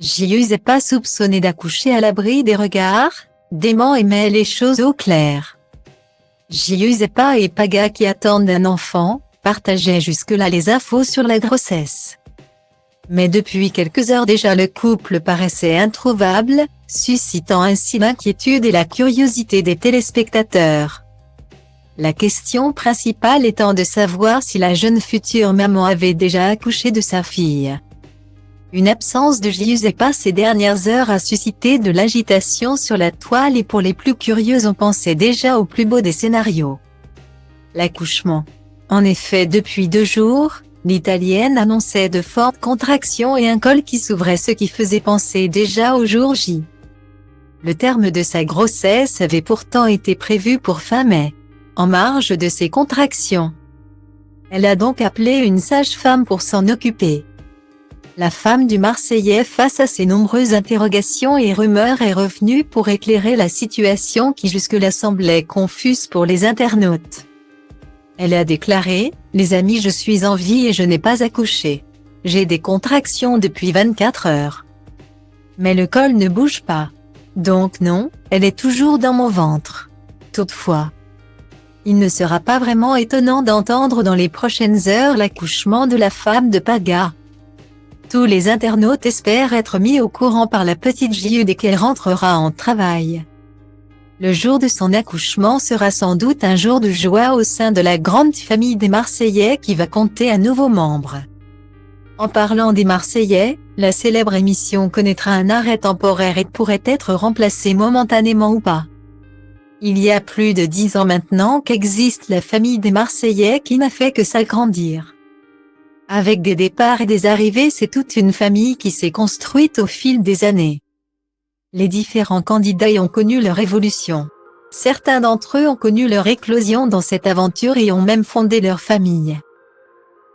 Giuse n'est pas soupçonnée d'accoucher à l'abri des regards, Dément et met les choses au clair. Giuseppa et Paga qui attendent un enfant, partageaient jusque-là les infos sur la grossesse. Mais depuis quelques heures déjà le couple paraissait introuvable, suscitant ainsi l'inquiétude et la curiosité des téléspectateurs. La question principale étant de savoir si la jeune future maman avait déjà accouché de sa fille. Une absence de Giuseppa ces dernières heures a suscité de l'agitation sur la toile et pour les plus curieux on pensait déjà au plus beau des scénarios. L'accouchement. En effet depuis 2 jours, l'Italienne annonçait de fortes contractions et un col qui s'ouvrait ce qui faisait penser déjà au jour J. Le terme de sa grossesse avait pourtant été prévu pour fin mai. En marge de ces contractions. Elle a donc appelé une sage-femme pour s'en occuper. La femme du Marseillais face à ces nombreuses interrogations et rumeurs est revenue pour éclairer la situation qui jusque-là semblait confuse pour les internautes. Elle a déclaré « Les amis, je suis en vie et je n'ai pas accouché. J'ai des contractions depuis 24 heures. Mais le col ne bouge pas. Donc non, elle est toujours dans mon ventre. Toutefois, il ne sera pas vraiment étonnant d'entendre dans les prochaines heures l'accouchement de la femme de Paga. Tous les internautes espèrent être mis au courant par la petite Giu dès qu'elle rentrera en travail. Le jour de son accouchement sera sans doute un jour de joie au sein de la grande famille des Marseillais qui va compter un nouveau membre. En parlant des Marseillais, la célèbre émission connaîtra un arrêt temporaire et pourrait être remplacée momentanément ou pas. Il y a plus de 10 ans maintenant qu'existe la famille des Marseillais qui n'a fait que s'agrandir. Avec des départs et des arrivées, c'est toute une famille qui s'est construite au fil des années. Les différents candidats y ont connu leur évolution. Certains d'entre eux ont connu leur éclosion dans cette aventure et ont même fondé leur famille.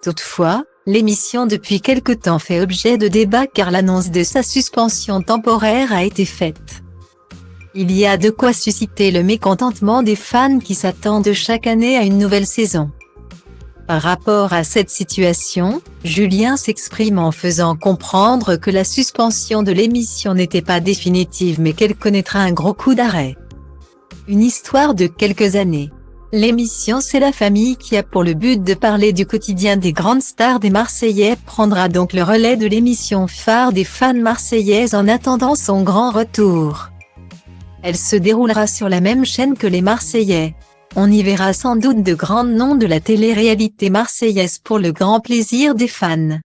Toutefois, l'émission depuis quelque temps fait objet de débat car l'annonce de sa suspension temporaire a été faite. Il y a de quoi susciter le mécontentement des fans qui s'attendent chaque année à une nouvelle saison. Par rapport à cette situation, Julien s'exprime en faisant comprendre que la suspension de l'émission n'était pas définitive mais qu'elle connaîtra un gros coup d'arrêt. Une histoire de quelques années. L'émission C'est la famille qui a pour le but de parler du quotidien des grandes stars des Marseillais prendra donc le relais de l'émission phare des fans marseillaises en attendant son grand retour. Elle se déroulera sur la même chaîne que les Marseillais. On y verra sans doute de grands noms de la télé-réalité marseillaise pour le grand plaisir des fans.